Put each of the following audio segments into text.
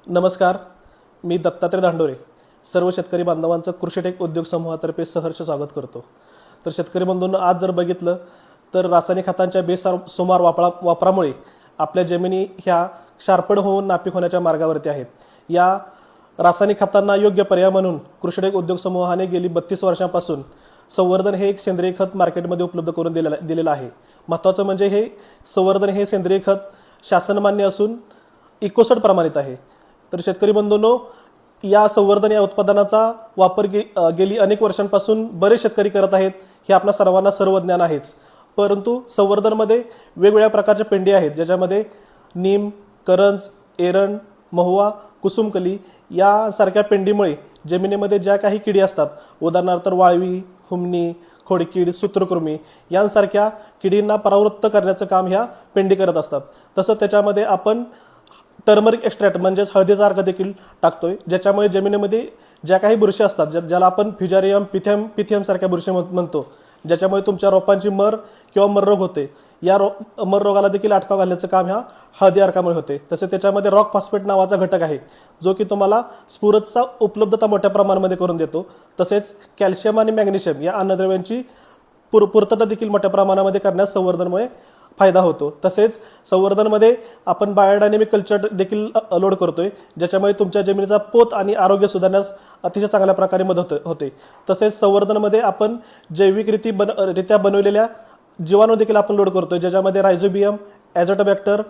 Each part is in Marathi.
नमस्कार, मी दत्तात्रय दांडोरे सर्व शेतकरी बांधवांचं कृषीटेक उद्योग समूहातर्फे सहर्ष स्वागत करतो। तर शेतकरी बंधूंनो, आज जर बघितलं तर रासायनिक खतांच्या बेसुमार वापरामुळे आपल्या जमिनी ह्या क्षारपड होऊन नापीक होण्याच्या मार्गावरती आहेत। या रासायनिक खतांना योग्य पर्याय म्हणून कृषीटेक उद्योग समूहाने गेली 32 वर्षांपासून संवर्धन हे एक सेंद्रिय खत मार्केटमध्ये उपलब्ध करून दिलेलं आहे। महत्त्वाचं म्हणजे हे संवर्धन हे सेंद्रिय खत शासनमान्य असून इकोसर्ट प्रमाणित आहे। तर शेतकरी बंधूंनो, या संवर्धन या उत्पादनाचा वापर गेली अनेक वर्षांपासून बरेच शेतकरी करत आहेत, हे आपल्या सर्वांना सर्व ज्ञान आहेच। परंतु संवर्धनमध्ये वेगवेगळ्या प्रकारच्या पेंडी आहेत, ज्याच्यामध्ये नीम, करंज, एरंड, महुआ, कुसुमकली यासारख्या पेंडीमुळे जमिनीमध्ये ज्या काही किडी असतात, उदाहरणार्थ वाळवी, हुमणी, खोडकीड, सूत्रकृमी यांसारख्या किडींना परावृत्त करण्याचं काम ह्या पेंडी करत असतात। तसंच त्याच्यामध्ये आपण टर्मरिक एक्स्ट्रॅक्ट म्हणजेच हळदीचा अर्क देखील टाकतोय, ज्याच्यामुळे जमिनीमध्ये ज्या काही बुरशी असतात, ज्याला आपण फ्युजारियम, पिथियम सारख्या बुरशी म्हणतो, ज्याच्यामुळे तुमच्या रोपांची मर किंवा मर रोग होते, या मर रोगाला देखील अटकाव घालण्याचं काम ह्या हळदी अर्कामुळे होते। तसेच त्याच्यामध्ये रॉक फॉस्फेट नावाचा घटक आहे, जो की तुम्हाला स्फुरदचा उपलब्धता मोठ्या प्रमाणामध्ये करून देतो। तसेच कॅल्शियम आणि मॅग्नेशियम या अन्नद्रव्यांची पूर्तता देखील मोठ्या प्रमाणामध्ये करण्यास संवर्धनमुळे फायदा होतो। तसेच संवर्धनमध्ये आपण बायोडायनॅमिक कल्चर देखील लोड करतोय, ज्याच्यामुळे तुमच्या जमिनीचा पोत आणि आरोग्य सुधारण्यास अतिशय चांगल्या प्रकारे मदत होते। तसेच संवर्धनमध्ये आपण जैविकरित्या बनवलेल्या जीवाणू देखील आपण लोड करतोय, ज्याच्यामध्ये rhizobium, azotobacter,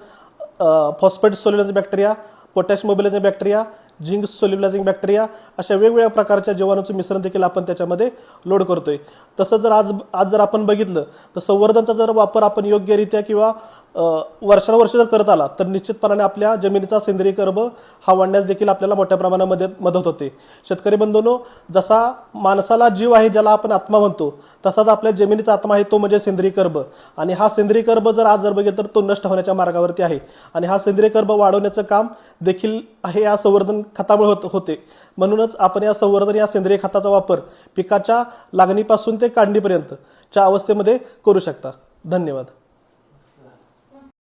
phosphate solubilizing bacteria, potash mobilizing bacteria, zinc solubilizing bacteria अशा वेगवेगळ्या प्रकारच्या जीवाणूंचं मिश्रण देखील आपण त्याच्यामध्ये लोड करतोय। तसंच जर आज जर आपण बघितलं तर संवर्धनचा जर वापर आपण योग्यरित्या किंवा वर्षानुवर्ष जर करत आला तर निश्चितपणाने आपल्या जमिनीचा सेंद्रिय कर्ब हा वाढण्यास देखील आपल्याला मोठ्या प्रमाणामध्ये मदत होते। शेतकरी बंधूंनो, जसा माणसाला जीव आहे, ज्याला आपण आत्मा म्हणतो, तसाच आपल्या जमिनीचा आत्मा आहे, तो म्हणजे सेंद्रिय कर्ब। आणि हा सेंद्रिय कर्ब जर बघितलं तर तो नष्ट होण्याच्या मार्गावरती आहे, आणि हा सेंद्रिय कर्ब वाढवण्याचं काम देखील आहे या संवर्धन खतामुळे होते। म्हणूनच आपण या संवर्धन या सेंद्रिय खताचा वापर पिकाच्या लागणीपासून ते काढणीपर्यंतच्या अवस्थेमध्ये करू शकता। धन्यवाद।